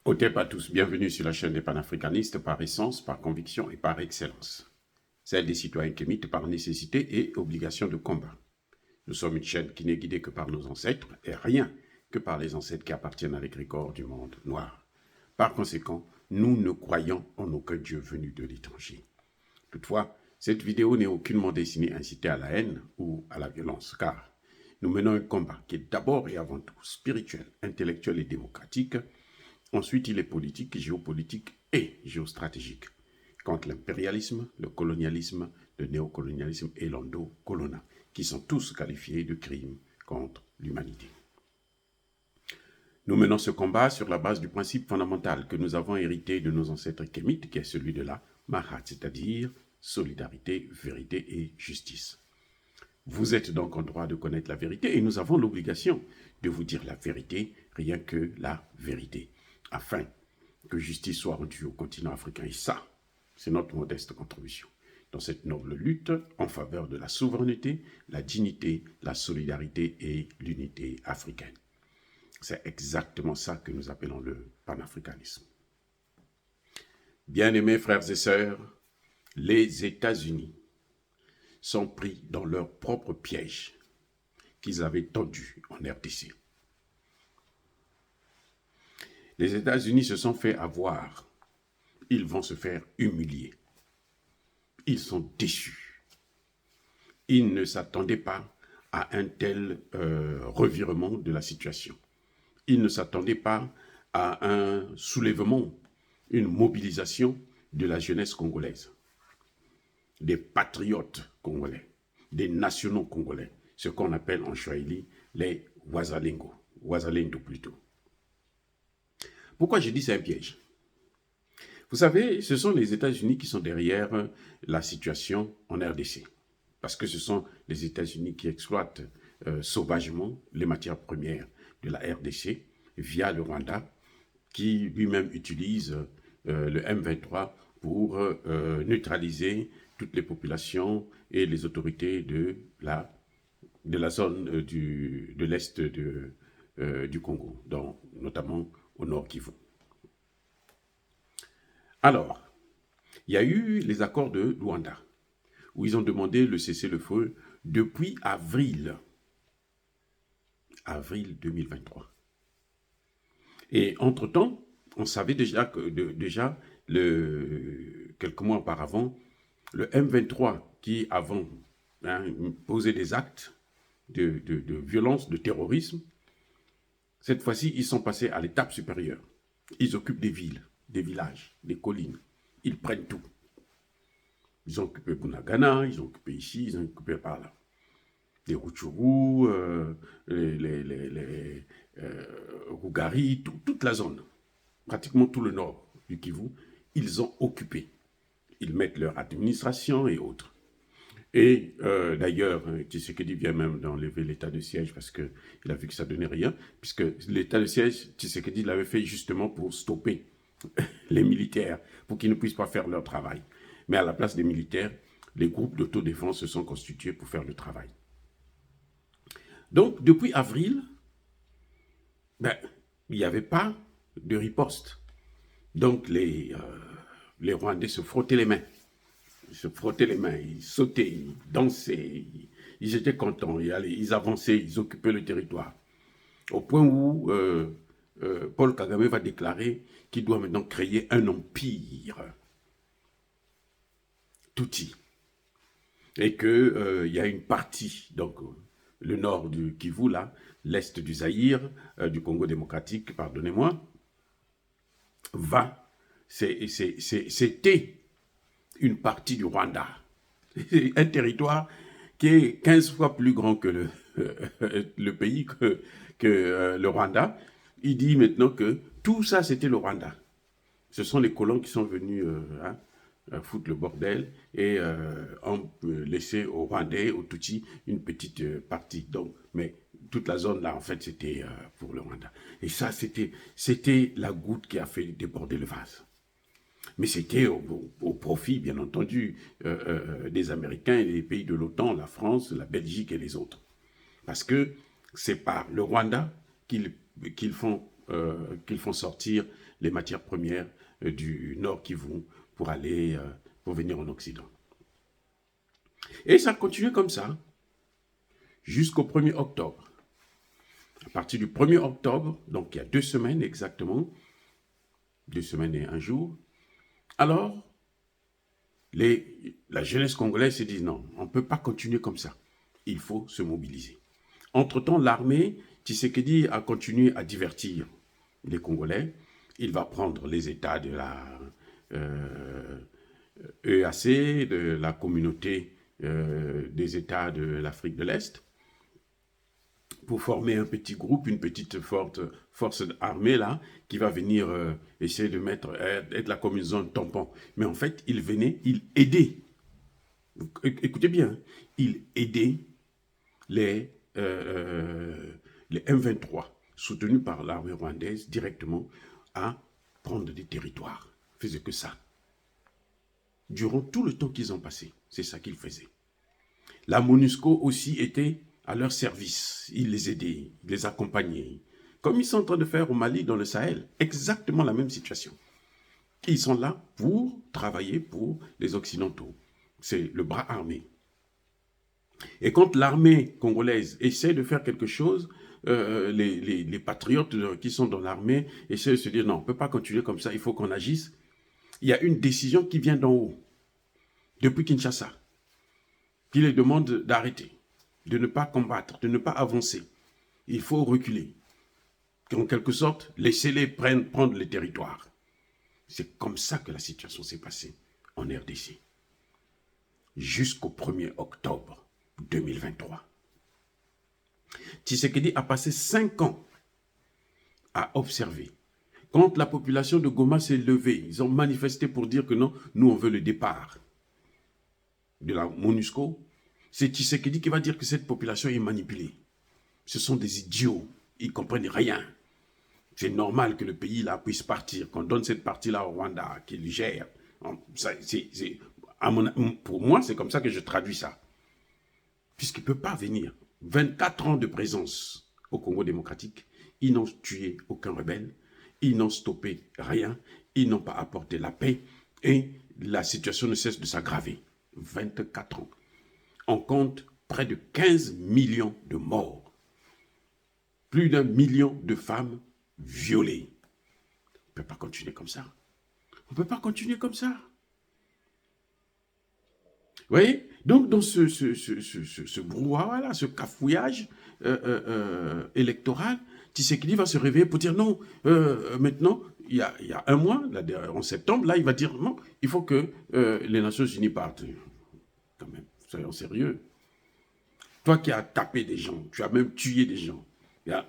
Au TEP à tous, bienvenue sur la chaîne des panafricanistes par essence, par conviction et par excellence. Celle des citoyens kémites par nécessité et obligation de combat. Nous sommes une chaîne qui n'est guidée que par nos ancêtres et rien que par les ancêtres qui appartiennent à l'égrégore du monde noir. Par conséquent, nous ne croyons en aucun Dieu venu de l'étranger. Toutefois, cette vidéo n'est aucunement destinée à inciter à la haine ou à la violence, car nous menons un combat qui est d'abord et avant tout spirituel, intellectuel et démocratique. Ensuite, il est politique, géopolitique et géostratégique contre l'impérialisme, le colonialisme, le néocolonialisme et l'endocolona, qui sont tous qualifiés de crimes contre l'humanité. Nous menons ce combat sur la base du principe fondamental que nous avons hérité de nos ancêtres kémites, qui est celui de la Mahat, c'est-à-dire solidarité, vérité et justice. Vous êtes donc en droit de connaître la vérité et nous avons l'obligation de vous dire la vérité, rien que la vérité, afin que justice soit rendue au continent africain. Et ça, c'est notre modeste contribution dans cette noble lutte en faveur de la souveraineté, la dignité, la solidarité et l'unité africaine. C'est exactement ça que nous appelons le panafricanisme. Bien-aimés frères et sœurs, les États-Unis sont pris dans leur propre piège qu'ils avaient tendu en RDC. Les États-Unis se sont fait avoir. Ils vont se faire humilier. Ils sont déçus. Ils ne s'attendaient pas à un tel revirement de la situation. Ils ne s'attendaient pas à un soulèvement, une mobilisation de la jeunesse congolaise, des patriotes congolais, des nationaux congolais, ce qu'on appelle en Swahili les Wazalendo, Wazalendo plutôt. Pourquoi je dis c'est un piège? Vous savez, ce sont les États-Unis qui sont derrière la situation en RDC. Parce que ce sont les États-Unis qui exploitent sauvagement les matières premières de la RDC via le Rwanda, qui lui-même utilise le M23 pour neutraliser toutes les populations et les autorités de la zone de l'Est du Congo, donc, notamment au Nord Kivu. Alors, il y a eu les accords de Luanda, où ils ont demandé le cessez-le-feu depuis avril 2023. Et entre-temps, on savait déjà que quelques mois auparavant, le M23 qui avant posait des actes de violence, de terrorisme, cette fois-ci, ils sont passés à l'étape supérieure. Ils occupent des villes, des villages, des collines. Ils prennent tout. Ils ont occupé Bunagana, ils ont occupé ici, ils ont occupé par là. Les Rutshuru, les Rugari, toute la zone, pratiquement tout le nord du Kivu, ils ont occupé. Ils mettent leur administration et autres. Et d'ailleurs, Tshisekedi vient même d'enlever l'état de siège parce qu'il a vu que ça ne donnait rien, puisque l'état de siège, Tshisekedi l'avait fait justement pour stopper les militaires, pour qu'ils ne puissent pas faire leur travail. Mais à la place des militaires, les groupes d'autodéfense se sont constitués pour faire le travail. Donc, depuis avril, il n'y avait pas de riposte. Donc, les Rwandais se frottaient les mains. Ils se frottaient les mains, ils sautaient, ils dansaient, ils étaient contents, ils avançaient, ils occupaient le territoire. Au point où Paul Kagame va déclarer qu'il doit maintenant créer un empire Tutsi. Et qu'il y a une partie, donc le nord du Kivu, là, l'est du Zaïre, du Congo démocratique, pardonnez-moi, c'était une partie du Rwanda. Un territoire qui est 15 fois plus grand que le pays, que le Rwanda. Il dit maintenant que tout ça, c'était le Rwanda. Ce sont les colons qui sont venus foutre le bordel et ont laissé aux Rwandais, aux Tutsis, une petite partie. Donc, mais toute la zone là, en fait, c'était pour le Rwanda. Et ça, c'était la goutte qui a fait déborder le vase. Mais c'était au profit, bien entendu, des Américains et des pays de l'OTAN, la France, la Belgique et les autres. Parce que c'est par le Rwanda qu'ils font qu'ils font sortir les matières premières du Nord Kivu pour venir en Occident. Et ça continue comme ça jusqu'au 1er octobre. À partir du 1er octobre, donc il y a 2 semaines exactement, 2 semaines et 1 jour, alors la jeunesse congolaise se dit non, on ne peut pas continuer comme ça. Il faut se mobiliser. Entre-temps, l'armée, Tshisekedi a continué à divertir les Congolais. Il va prendre les États de la EAC, de la communauté des États de l'Afrique de l'Est, pour former un petit groupe, une petite force armée là, qui va venir essayer de être la comme une zone tampon. Mais en fait, il venait, il aidait, écoutez bien, il aidait les M23, soutenus par l'armée rwandaise directement, à prendre des territoires. Ils faisaient que ça. Durant tout le temps qu'ils ont passé, c'est ça qu'ils faisaient. La MONUSCO aussi était à leur service. Ils les aidaient, ils les accompagnaient. Comme ils sont en train de faire au Mali, dans le Sahel, exactement la même situation. Ils sont là pour travailler pour les Occidentaux. C'est le bras armé. Et quand l'armée congolaise essaie de faire quelque chose, les patriotes qui sont dans l'armée essaient de se dire non, on ne peut pas continuer comme ça, il faut qu'on agisse. Il y a une décision qui vient d'en haut, depuis Kinshasa, qui les demande d'arrêter, de ne pas combattre, de ne pas avancer. Il faut reculer. En quelque sorte, laissez-les prendre les territoires. C'est comme ça que la situation s'est passée en RDC. Jusqu'au 1er octobre 2023. Tshisekedi a passé 5 ans à observer. Quand la population de Goma s'est levée, ils ont manifesté pour dire que non, nous on veut le départ de la MONUSCO. C'est Tshisekedi qui va dire que cette population est manipulée. Ce sont des idiots, ils ne comprennent rien. C'est normal que le pays là puisse partir, qu'on donne cette partie-là au Rwanda, qu'il gère. Pour moi, c'est comme ça que je traduis ça. Puisqu'il ne peut pas venir. 24 ans de présence au Congo démocratique, ils n'ont tué aucun rebelle, ils n'ont stoppé rien, ils n'ont pas apporté la paix et la situation ne cesse de s'aggraver. 24 ans. On compte près de 15 millions de morts. Plus d'1 million de femmes violées. On ne peut pas continuer comme ça. On ne peut pas continuer comme ça. Vous voyez? Donc, dans ce brouhaha-là, ce cafouillage électoral, Tshisekedi va se réveiller pour dire non, maintenant, il y a 1 mois, là, en septembre, là, il va dire non, il faut que les Nations Unies partent. Quand même, soyons sérieux. Toi qui as tapé des gens, tu as même tué des gens.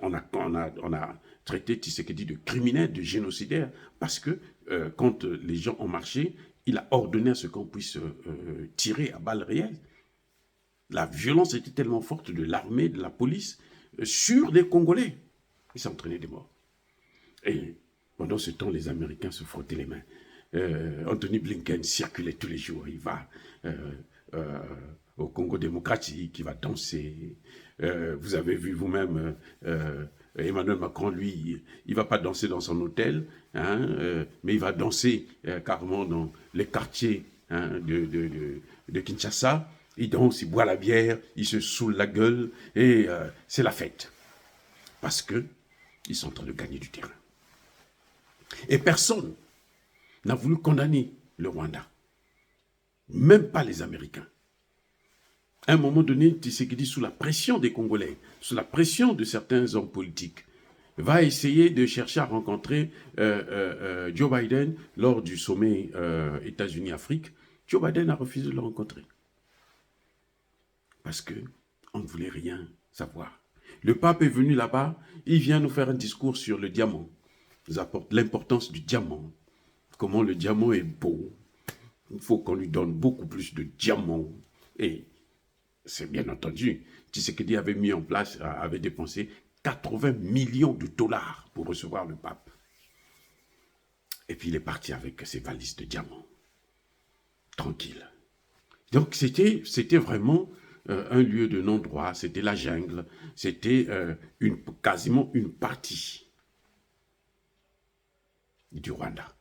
On a traité Tshisekedi de criminel, de génocidaire, parce que quand les gens ont marché, il a ordonné à ce qu'on puisse tirer à balles réelles. La violence était tellement forte de l'armée, de la police, sur les Congolais. Il s'est entraîné des morts. Et pendant ce temps, les Américains se frottaient les mains. Anthony Blinken circulait tous les jours. Il va au Congo démocratique, il va danser. Vous avez vu vous-même Emmanuel Macron, lui, il ne va pas danser dans son hôtel, hein, mais il va danser carrément dans les quartiers de Kinshasa. Il danse, il boit la bière, il se saoule la gueule, et c'est la fête. Parce qu'ils sont en train de gagner du terrain. Et personne n'a voulu condamner le Rwanda. Même pas les Américains. À un moment donné, Tshisekedi, sous la pression des Congolais, sous la pression de certains hommes politiques, va essayer de chercher à rencontrer Joe Biden lors du sommet États-Unis-Afrique. Joe Biden a refusé de le rencontrer. Parce qu'on ne voulait rien savoir. Le pape est venu là-bas, il vient nous faire un discours sur le diamant. Il nous apporte l'importance du diamant, comment le diamant est beau. Il faut qu'on lui donne beaucoup plus de diamants. Et c'est bien entendu, Tshisekedi avait mis en place, avait dépensé 80 millions de dollars pour recevoir le pape. Et puis il est parti avec ses valises de diamants. Tranquille. Donc c'était vraiment un lieu de non-droit, c'était la jungle, c'était quasiment une partie du Rwanda.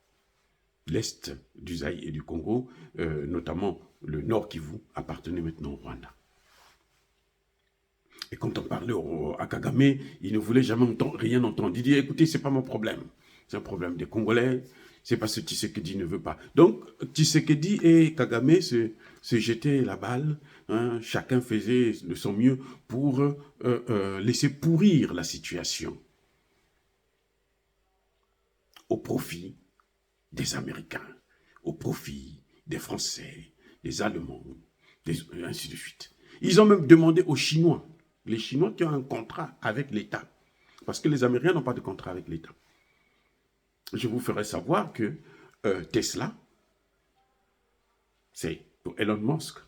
L'Est du Zaïre et du Congo, notamment le Nord Kivu, appartenait maintenant au Rwanda. Et quand on parlait à Kagame, il ne voulait jamais rien entendre. Il dit, écoutez, ce n'est pas mon problème. C'est un problème des Congolais. C'est parce que Tshisekedi ne veut pas. Donc, Tshisekedi et Kagame se jetaient la balle. Hein, chacun faisait de son mieux pour laisser pourrir la situation au profit des Américains, au profit des Français, des Allemands, ainsi de suite. Ils ont même demandé aux Chinois, les Chinois qui ont un contrat avec l'État, parce que les Américains n'ont pas de contrat avec l'État. Je vous ferai savoir que Tesla, c'est pour Elon Musk.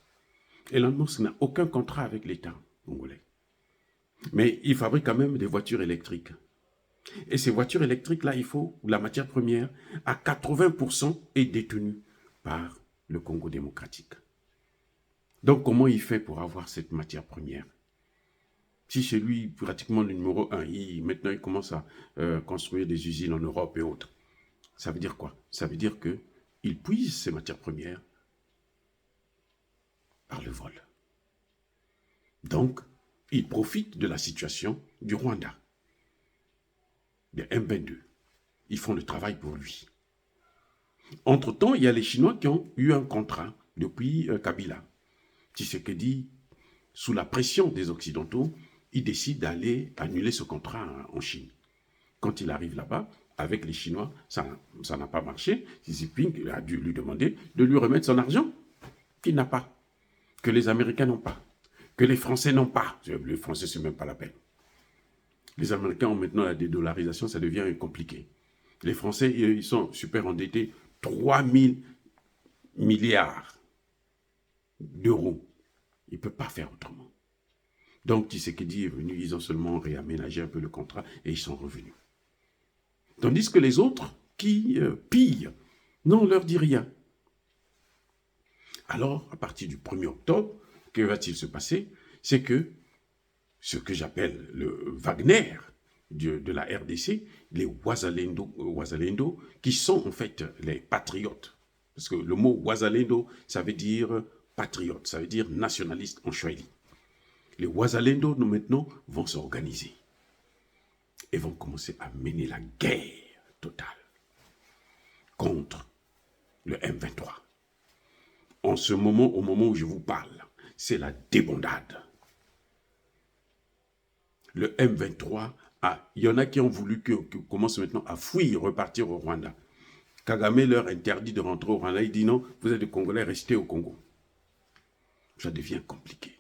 Elon Musk n'a aucun contrat avec l'État congolais. Mais il fabrique quand même des voitures électriques. Et ces voitures électriques-là, la matière première, à 80% est détenue par le Congo démocratique. Donc, comment il fait pour avoir cette matière première? Si c'est lui, pratiquement le numéro 1, maintenant il commence à construire des usines en Europe et autres. Ça veut dire quoi? Ça veut dire qu'il puise ces matières premières par le vol. Donc, il profite de la situation du Rwanda, des M22. Ils font le travail pour lui. Entre-temps, il y a les Chinois qui ont eu un contrat depuis Kabila. Tshisekedi, sous la pression des Occidentaux, il décide d'aller annuler ce contrat en Chine. Quand il arrive là-bas, avec les Chinois, ça n'a pas marché. Xi Jinping a dû lui demander de lui remettre son argent qu'il n'a pas, que les Américains n'ont pas, que les Français n'ont pas. Les Français, ce n'est même pas la peine. Les Américains ont maintenant la dédollarisation, ça devient compliqué. Les Français, ils sont super endettés, 3 000 milliards d'euros. Ils ne peuvent pas faire autrement. Donc, Tshisekedi est venu, ils ont seulement réaménagé un peu le contrat et ils sont revenus. Tandis que les autres qui pillent, non, on ne leur dit rien. Alors, à partir du 1er octobre, que va-t-il se passer? C'est que ce que j'appelle le Wagner de la RDC, les Wazalendo, qui sont en fait les patriotes. Parce que le mot Wazalendo, ça veut dire patriote, ça veut dire nationaliste en Swahili. Les Wazalendo, nous maintenant, vont s'organiser et vont commencer à mener la guerre totale contre le M23. En ce moment, au moment où je vous parle, c'est la débandade. Le M23, il y en a qui ont voulu qu'on commence maintenant à fuir, repartir au Rwanda. Kagame leur interdit de rentrer au Rwanda. Il dit non, vous êtes des Congolais, restez au Congo. Ça devient compliqué.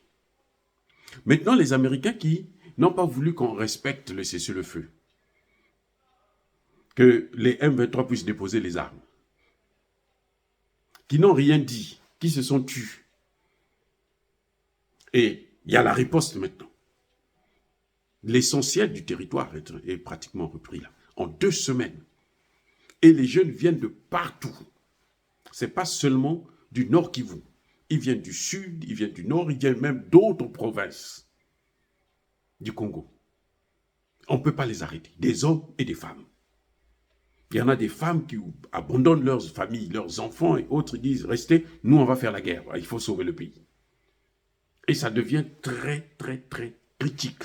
Maintenant, les Américains qui n'ont pas voulu qu'on respecte le cessez-le-feu, que les M23 puissent déposer les armes, qui n'ont rien dit, qui se sont tus. Et il y a la riposte maintenant. L'essentiel du territoire est pratiquement repris là, en 2 semaines. Et les jeunes viennent de partout. Ce n'est pas seulement du Nord Kivu. Ils viennent du Sud, ils viennent du Nord, ils viennent même d'autres provinces du Congo. On ne peut pas les arrêter, des hommes et des femmes. Il y en a des femmes qui abandonnent leurs familles, leurs enfants et autres, disent, restez, nous on va faire la guerre, il faut sauver le pays. Et ça devient très, très, très critique.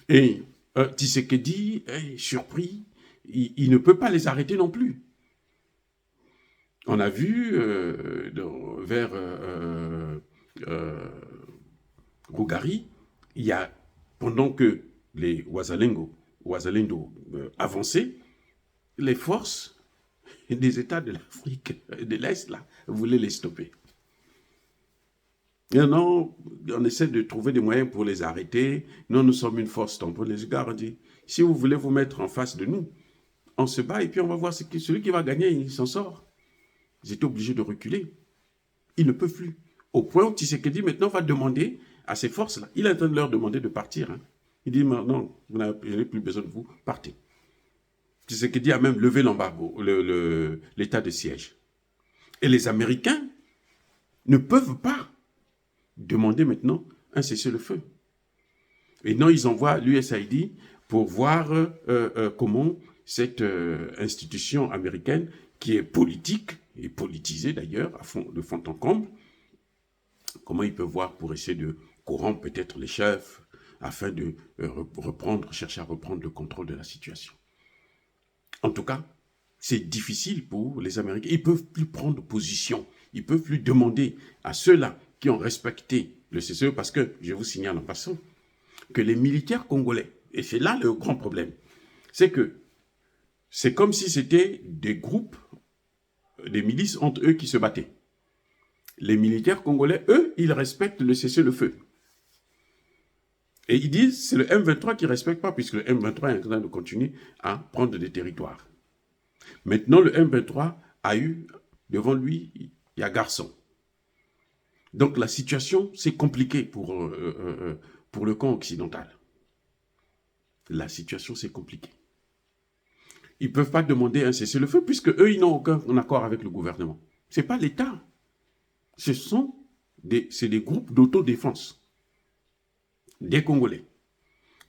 Et Tshisekedi est surpris, il ne peut pas les arrêter non plus. On a vu vers Rougari, il y a, pendant que les Wazalendo avançaient, les forces des États de l'Afrique de l'Est là, voulaient les stopper. Et non, on essaie de trouver des moyens pour les arrêter. Non, nous sommes une force tampon. Les gars ont dit, si vous voulez vous mettre en face de nous, on se bat et puis on va voir celui qui va gagner, il s'en sort. Ils étaient obligés de reculer. Ils ne peuvent plus. Au point où Tshisekedi maintenant va demander à ces forces-là, il est en train de leur demander de partir. Hein. Il dit, non, je n'ai plus besoin de vous, partez. Tshisekedi a même levé l'embargo, l'état de siège. Et les Américains ne peuvent pas demander maintenant un cessez-le-feu. Et non, ils envoient l'USAID pour voir comment cette institution américaine qui est politique, et politisée d'ailleurs, de fond en comble, comment ils peuvent voir pour essayer de corrompre peut-être les chefs afin de chercher à reprendre le contrôle de la situation. En tout cas, c'est difficile pour les Américains. Ils ne peuvent plus prendre position. Ils ne peuvent plus demander à ceux-là qui ont respecté le CCE, parce que, je vous signale en passant, que les militaires congolais, et c'est là le grand problème, c'est que c'est comme si c'était des groupes, des milices entre eux qui se battaient. Les militaires congolais, eux, ils respectent le cessez-le-feu. Et ils disent, c'est le M23 qui ne respecte pas, puisque le M23 est en train de continuer à prendre des territoires. Maintenant, le M23 a eu, devant lui, il y a garçon. Donc la situation, c'est compliqué pour le camp occidental. La situation, c'est compliqué. Ils ne peuvent pas demander un cessez-le-feu, puisque eux, ils n'ont aucun accord avec le gouvernement. Ce n'est pas l'État. C'est des groupes d'autodéfense, des Congolais.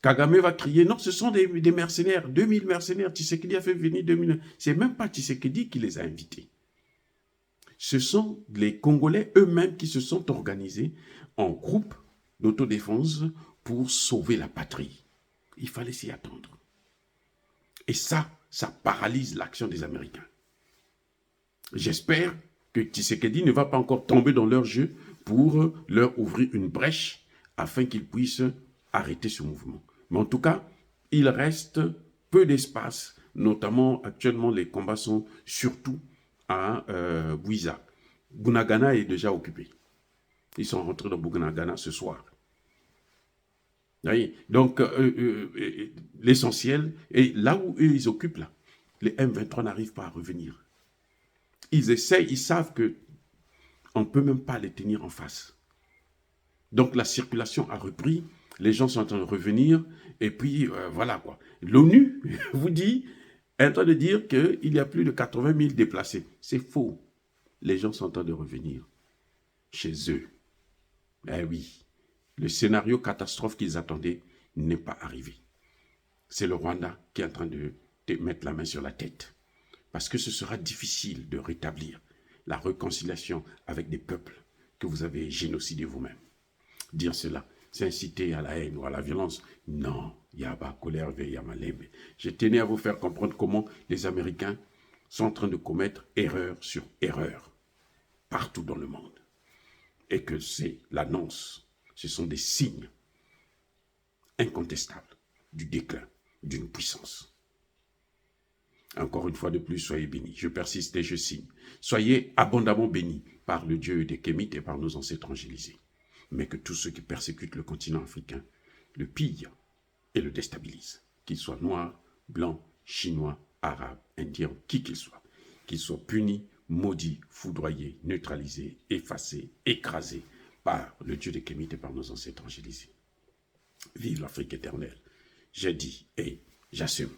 Kagame va crier, non, ce sont des mercenaires, 2000 mercenaires, Tshisekedi a fait venir 2000. C'est même pas Tshisekedi qui les a invités. Ce sont les Congolais eux-mêmes qui se sont organisés en groupe d'autodéfense pour sauver la patrie. Il fallait s'y attendre. Et ça paralyse l'action des Américains. J'espère que Tshisekedi ne va pas encore tomber dans leur jeu pour leur ouvrir une brèche afin qu'ils puissent arrêter ce mouvement. Mais en tout cas, il reste peu d'espace, notamment actuellement les combats sont surtout à Bouiza. Bunagana est déjà occupé. Ils sont rentrés dans Bunagana ce soir. Oui. Donc, l'essentiel, et là où eux, ils occupent, là, les M23 n'arrivent pas à revenir. Ils essayent, ils savent qu'on ne peut même pas les tenir en face. Donc, la circulation a repris, les gens sont en train de revenir, et puis, voilà quoi. L'ONU vous dit, est en train de dire qu'il y a plus de 80 000 déplacés. C'est faux. Les gens sont en train de revenir chez eux. Eh oui, le scénario catastrophe qu'ils attendaient n'est pas arrivé. C'est le Rwanda qui est en train de mettre la main sur la tête. Parce que ce sera difficile de rétablir la réconciliation avec des peuples que vous avez génocidés vous-même. Dire cela, c'est inciter à la haine ou à la violence. Non, Yaba, colère, Yamalembe. Je tenais à vous faire comprendre comment les Américains sont en train de commettre erreur sur erreur partout dans le monde. Et que c'est l'annonce, ce sont des signes incontestables du déclin d'une puissance. Encore une fois de plus, soyez bénis. Je persiste et je signe. Soyez abondamment bénis par le Dieu des Kémites et par nos ancêtres angélisés. Mais que tous ceux qui persécutent le continent africain le pillent et le déstabilisent. Qu'ils soient noirs, blancs, chinois, arabes, indiens, qui qu'ils soient punis, maudits, foudroyés, neutralisés, effacés, écrasés par le Dieu des Kémites et par nos ancêtres angélisés. Vive l'Afrique éternelle. J'ai dit et j'assume.